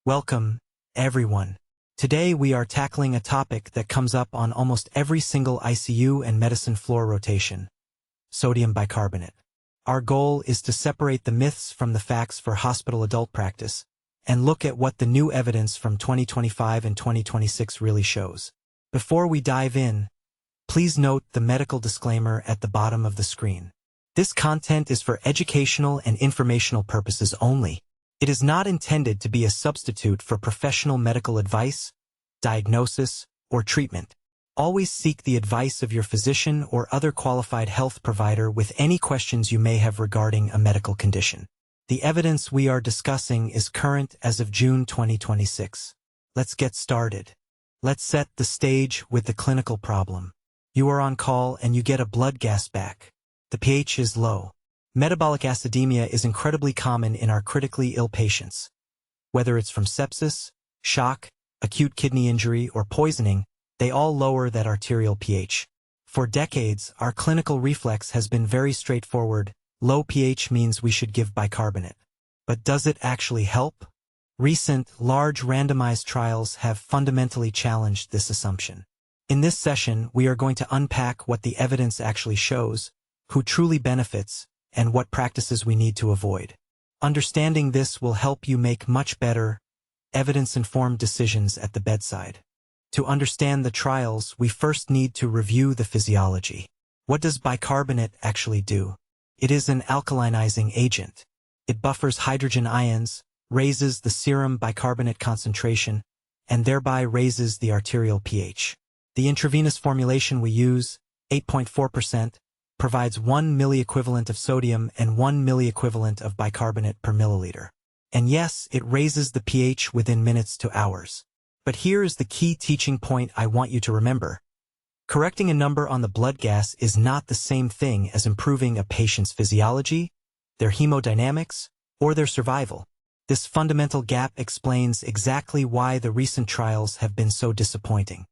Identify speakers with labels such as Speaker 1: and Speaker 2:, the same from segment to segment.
Speaker 1: Welcome, everyone. Today we are tackling a topic that comes up on almost every single ICU and medicine floor rotation: sodium bicarbonate. Our goal is to separate the myths from the facts for hospital adult practice and look at what the new evidence from 2025 and 2026 really shows. Before we dive in, please note the medical disclaimer at the bottom of the screen. This content is for educational and informational purposes only. It is not intended to be a substitute for professional medical advice, diagnosis, or treatment. Always seek the advice of your physician or other qualified health provider with any questions you may have regarding a medical condition. The evidence we are discussing is current as of June 2026. Let's get started. Let's set the stage with the clinical problem. You are on call and you get a blood gas back. The pH is low. Metabolic acidemia is incredibly common in our critically ill patients. Whether it's from sepsis, shock, acute kidney injury, or poisoning, they all lower that arterial pH. For decades, our clinical reflex has been very straightforward. Low pH means we should give bicarbonate. But does it actually help? Recent, large randomized trials have fundamentally challenged this assumption. In this session, we are going to unpack what the evidence actually shows, who truly benefits, and what practices we need to avoid. Understanding this will help you make much better, evidence-informed decisions at the bedside. To understand the trials, we first need to review the physiology. What does bicarbonate actually do? It is an alkalinizing agent. It buffers hydrogen ions, raises the serum bicarbonate concentration, and thereby raises the arterial pH. The intravenous formulation we use, 8.4%, provides 1 milliequivalent of sodium and 1 milliequivalent of bicarbonate per milliliter. And yes, it raises the pH within minutes to hours. But here is the key teaching point I want you to remember. Correcting a number on the blood gas is not the same thing as improving a patient's physiology, their hemodynamics, or their survival. This fundamental gap explains exactly why the recent trials have been so disappointing.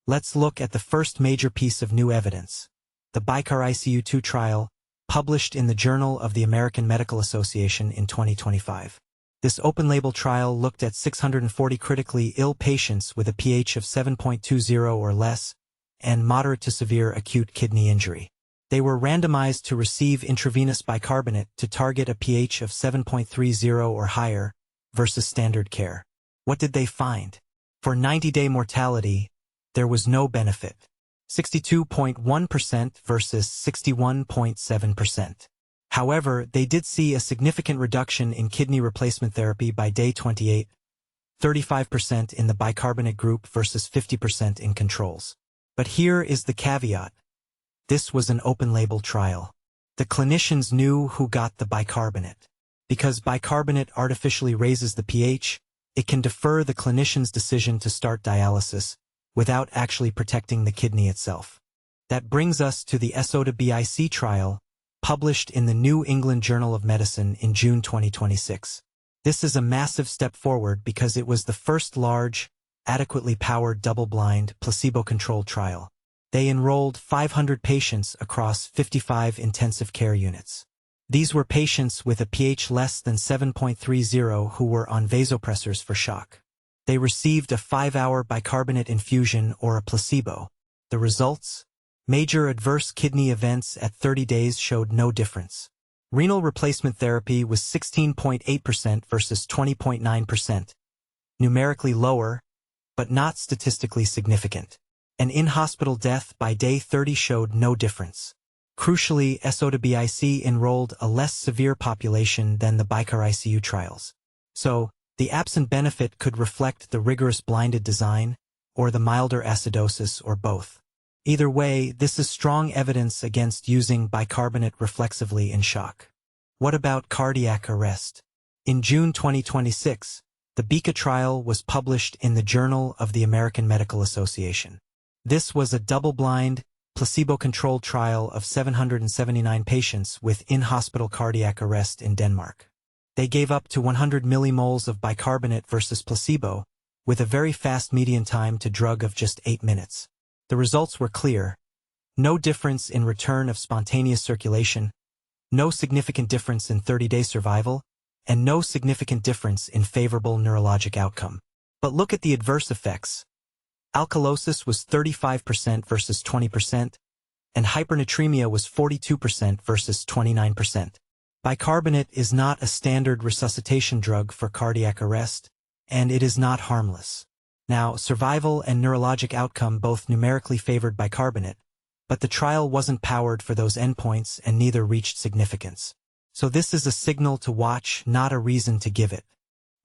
Speaker 1: Let's look at the first major piece of new evidence: the BIHCA-ICU-2 trial, published in the Journal of the American Medical Association in 2025. This open-label trial looked at 640 critically ill patients with a pH of 7.20 or less and moderate to severe acute kidney injury. They were randomized to receive intravenous bicarbonate to target a pH of 7.30 or higher versus standard care. What did they find? For 90-day mortality, there was no benefit. 62.1% versus 61.7%. However, they did see a significant reduction in kidney replacement therapy by day 28, 35% in the bicarbonate group versus 50% in controls. But here is the caveat. This was an open-label trial. The clinicians knew who got the bicarbonate. Because bicarbonate artificially raises the pH, it can defer the clinician's decision to start dialysis without actually protecting the kidney itself. That brings us to the SODa-BIC trial, published in the New England Journal of Medicine in June 2026. This is a massive step forward because it was the first large, adequately powered double-blind, placebo-controlled trial. They enrolled 500 patients across 55 intensive care units. These were patients with a pH less than 7.30 who were on vasopressors for shock. They received a 5-hour bicarbonate infusion or a placebo. The results? Major adverse kidney events at 30 days showed no difference. Renal replacement therapy was 16.8% versus 20.9%. Numerically lower, but not statistically significant. An in-hospital death by day 30 showed no difference. Crucially, SODa-BIC enrolled a less severe population than the BIHCA-ICU trials. So, the absent benefit could reflect the rigorous blinded design, or the milder acidosis, or both. Either way, this is strong evidence against using bicarbonate reflexively in shock. What about cardiac arrest? In June 2026, the BIHCA trial was published in the Journal of the American Medical Association. This was a double-blind, placebo-controlled trial of 779 patients with in-hospital cardiac arrest in Denmark. They gave up to 100 millimoles of bicarbonate versus placebo, with a very fast median time to drug of just 8 minutes. The results were clear. No difference in return of spontaneous circulation, no significant difference in 30-day survival, and no significant difference in favorable neurologic outcome. But look at the adverse effects. Alkalosis was 35% versus 20%, and hypernatremia was 42% versus 29%. Bicarbonate is not a standard resuscitation drug for cardiac arrest, and it is not harmless. Now, survival and neurologic outcome both numerically favored bicarbonate, but the trial wasn't powered for those endpoints and neither reached significance. So this is a signal to watch, not a reason to give it.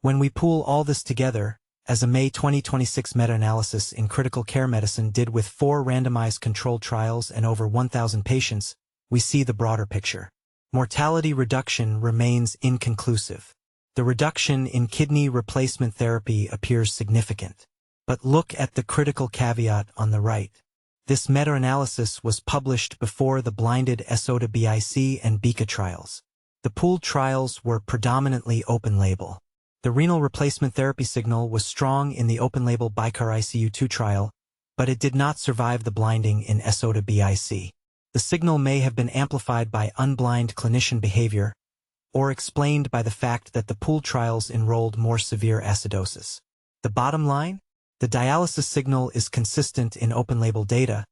Speaker 1: When we pool all this together, as a May 2026 meta-analysis in critical care medicine did with 4 randomized controlled trials and over 1,000 patients, we see the broader picture. Mortality reduction remains inconclusive. The reduction in kidney replacement therapy appears significant. But look at the critical caveat on the right. This meta-analysis was published before the blinded SODa-BIC and BIHCA trials. The pooled trials were predominantly open-label. The renal replacement therapy signal was strong in the open-label BIHCA-ICU2 trial, but it did not survive the blinding in SODa-BIC. The signal may have been amplified by unblind clinician behavior, or explained by the fact that the pooled trials enrolled more severe acidosis. The bottom line? The dialysis signal is consistent in open-label data,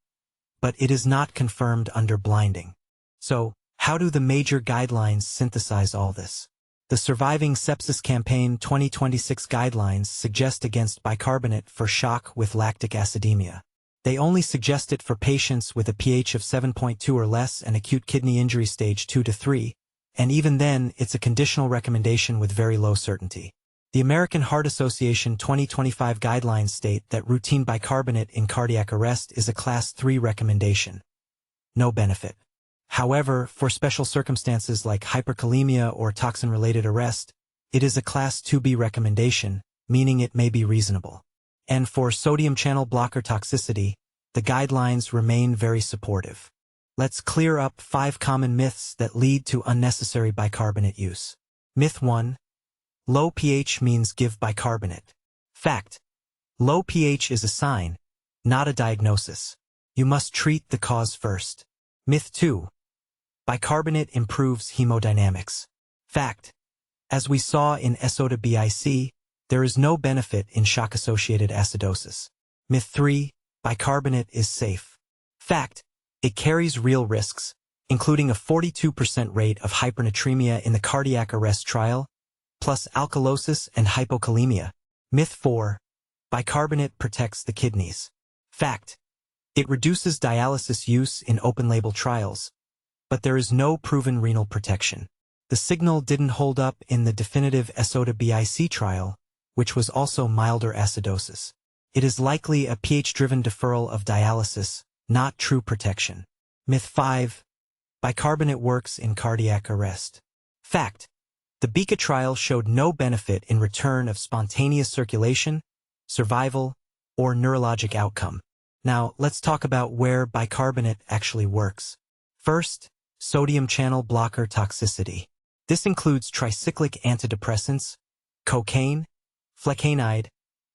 Speaker 1: but it is not confirmed under blinding. So, how do the major guidelines synthesize all this? The surviving Sepsis Campaign 2026 guidelines suggest against bicarbonate for shock with lactic acidemia. They only suggest it for patients with a pH of 7.2 or less and acute kidney injury stage 2 to 3, and even then, it's a conditional recommendation with very low certainty. The American Heart Association 2025 guidelines state that routine bicarbonate in cardiac arrest is a Class 3 recommendation. No benefit. However, for special circumstances like hyperkalemia or toxin-related arrest, it is a Class 2B recommendation, meaning it may be reasonable. And for sodium channel blocker toxicity, the guidelines remain very supportive. Let's clear up 5 common myths that lead to unnecessary bicarbonate use. Myth 1. Low pH means give bicarbonate. Fact. Low pH is a sign, not a diagnosis. You must treat the cause first. Myth 2. Bicarbonate improves hemodynamics. Fact. As we saw in SODa-BIC, there is no benefit in shock-associated acidosis. Myth 3. Bicarbonate is safe. Fact. It carries real risks, including a 42% rate of hypernatremia in the cardiac arrest trial, plus alkalosis and hypokalemia. Myth 4. Bicarbonate protects the kidneys. Fact. It reduces dialysis use in open-label trials, but there is no proven renal protection. The signal didn't hold up in the definitive SODa-BIC trial, which was also milder acidosis. It is likely a pH-driven deferral of dialysis, not true protection. Myth 5. Bicarbonate works in cardiac arrest. Fact. The BIHCA trial showed no benefit in return of spontaneous circulation, survival, or neurologic outcome. Now, let's talk about where bicarbonate actually works. First, sodium channel blocker toxicity. This includes tricyclic antidepressants, cocaine, flecainide,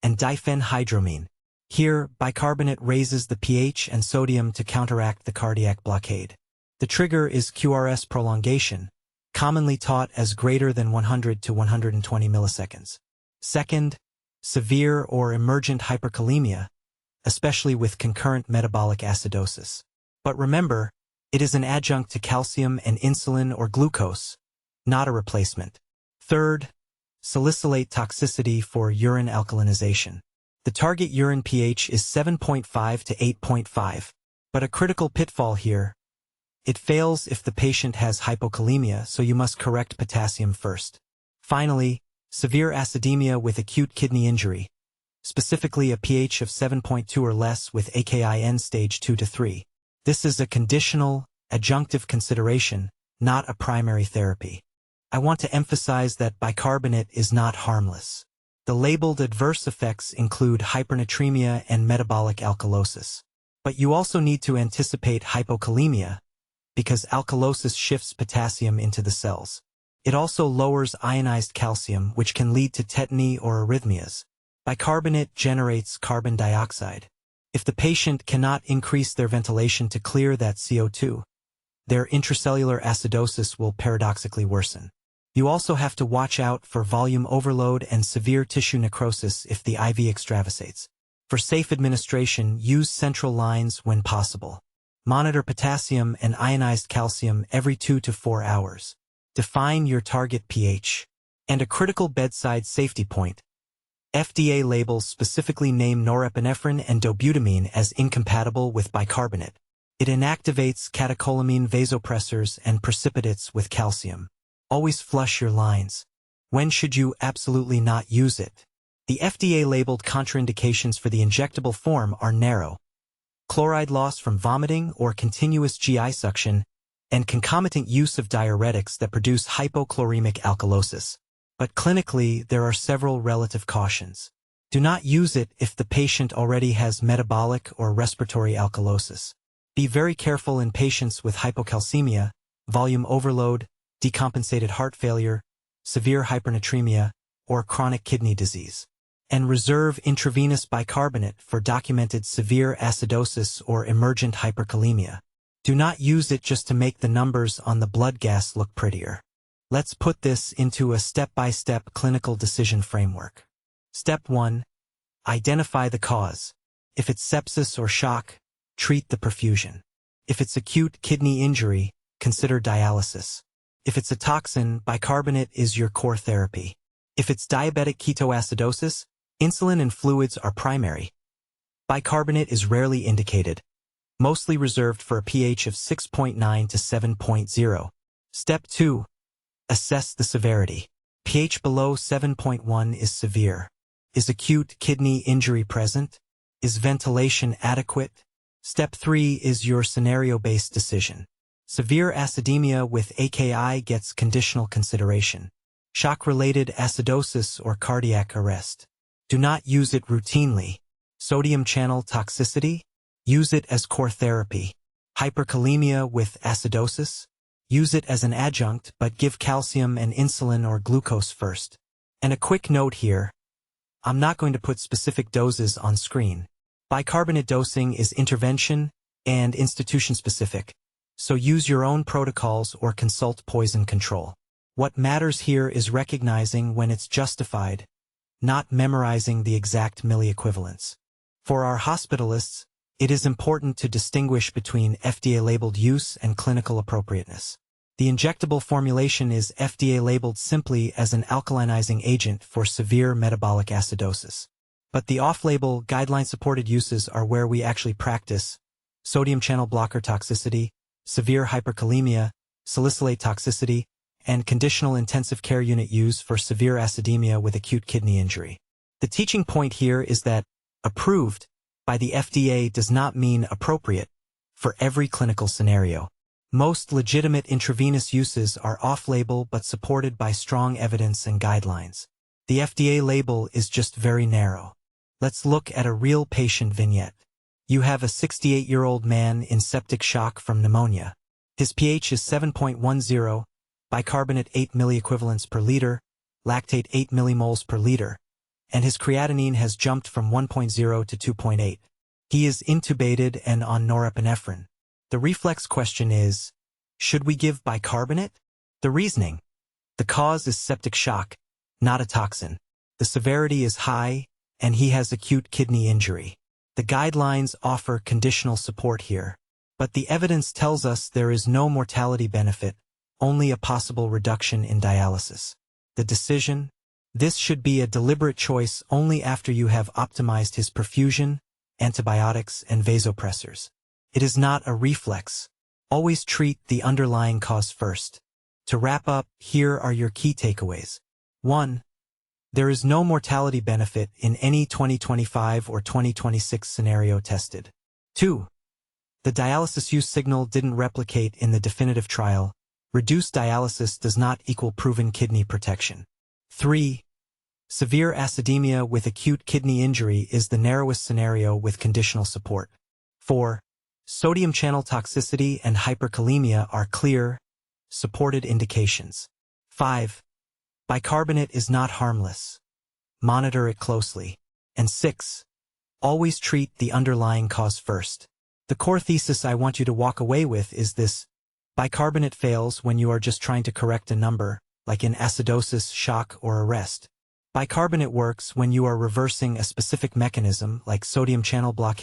Speaker 1: and diphenhydramine. Here, bicarbonate raises the pH and sodium to counteract the cardiac blockade. The trigger is QRS prolongation, commonly taught as greater than 100 to 120 milliseconds. Second, severe or emergent hyperkalemia, especially with concurrent metabolic acidosis. But remember, it is an adjunct to calcium and insulin or glucose, not a replacement. Third, salicylate toxicity for urine alkalinization. The target urine pH is 7.5 to 8.5, but a critical pitfall here. It fails if the patient has hypokalemia, so you must correct potassium first. Finally, severe acidemia with acute kidney injury, specifically a pH of 7.2 or less with AKI stage 2 to 3. This is a conditional, adjunctive consideration, not a primary therapy. I want to emphasize that bicarbonate is not harmless. The labeled adverse effects include hypernatremia and metabolic alkalosis. But you also need to anticipate hypokalemia, because alkalosis shifts potassium into the cells. It also lowers ionized calcium, which can lead to tetany or arrhythmias. Bicarbonate generates carbon dioxide. If the patient cannot increase their ventilation to clear that CO2, their intracellular acidosis will paradoxically worsen. You also have to watch out for volume overload and severe tissue necrosis if the IV extravasates. For safe administration, use central lines when possible. Monitor potassium and ionized calcium every 2 to 4 hours. Define your target pH. And a critical bedside safety point. FDA labels specifically name norepinephrine and dobutamine as incompatible with bicarbonate. It inactivates catecholamine vasopressors and precipitates with calcium. Always flush your lines. When should you absolutely not use it? The FDA-labeled contraindications for the injectable form are narrow. Chloride loss from vomiting or continuous GI suction, and concomitant use of diuretics that produce hypochloremic alkalosis. But clinically, there are several relative cautions. Do not use it if the patient already has metabolic or respiratory alkalosis. Be very careful in patients with hypocalcemia, volume overload, decompensated heart failure, severe hypernatremia, or chronic kidney disease. And reserve intravenous bicarbonate for documented severe acidosis or emergent hyperkalemia. Do not use it just to make the numbers on the blood gas look prettier. Let's put this into a step-by-step clinical decision framework. Step 1. Identify the cause. If it's sepsis or shock, treat the perfusion. If it's acute kidney injury, consider dialysis. If it's a toxin, bicarbonate is your core therapy. If it's diabetic ketoacidosis, insulin and fluids are primary. Bicarbonate is rarely indicated, mostly reserved for a pH of 6.9 to 7.0. Step 2. Assess the severity. pH below 7.1 is severe. Is acute kidney injury present? Is ventilation adequate? Step 3 is your scenario-based decision. Severe acidemia with AKI gets conditional consideration. Shock-related acidosis or cardiac arrest. Do not use it routinely. Sodium channel toxicity? Use it as core therapy. Hyperkalemia with acidosis? Use it as an adjunct, but give calcium and insulin or glucose first. And a quick note here. I'm not going to put specific doses on screen. Bicarbonate dosing is intervention and institution-specific, so use your own protocols or consult poison control. What matters here is recognizing when it's justified, not memorizing the exact milliequivalents. For our hospitalists, it is important to distinguish between FDA-labeled use and clinical appropriateness. The injectable formulation is FDA-labeled simply as an alkalinizing agent for severe metabolic acidosis. But the off-label, guideline-supported uses are where we actually practice sodium channel blocker toxicity, severe hyperkalemia, salicylate toxicity, and conditional intensive care unit use for severe acidemia with acute kidney injury. The teaching point here is that approved by the FDA does not mean appropriate for every clinical scenario. Most legitimate intravenous uses are off-label but supported by strong evidence and guidelines. The FDA label is just very narrow. Let's look at a real patient vignette. You have a 68-year-old man in septic shock from pneumonia. His pH is 7.10, bicarbonate 8 milliequivalents per liter, lactate 8 millimoles per liter, and his creatinine has jumped from 1.0 to 2.8. He is intubated and on norepinephrine. The reflex question is, should we give bicarbonate? The reasoning. The cause is septic shock, not a toxin. The severity is high, and he has acute kidney injury. The guidelines offer conditional support here, but the evidence tells us there is no mortality benefit, only a possible reduction in dialysis. The decision? This should be a deliberate choice only after you have optimized his perfusion, antibiotics, and vasopressors. It is not a reflex. Always treat the underlying cause first. To wrap up, here are your key takeaways. 1. There is no mortality benefit in any 2025 or 2026 scenario tested. 2. The dialysis use signal didn't replicate in the definitive trial. Reduced dialysis does not equal proven kidney protection. 3. Severe acidemia with acute kidney injury is the narrowest scenario with conditional support. 4. Sodium channel toxicity and hyperkalemia are clear, supported indications. 5. Bicarbonate is not harmless. Monitor it closely. And 6. Always treat the underlying cause first. The core thesis I want you to walk away with is this: bicarbonate fails when you are just trying to correct a number, like in acidosis, shock, or arrest. Bicarbonate works when you are reversing a specific mechanism, like sodium channel blockade.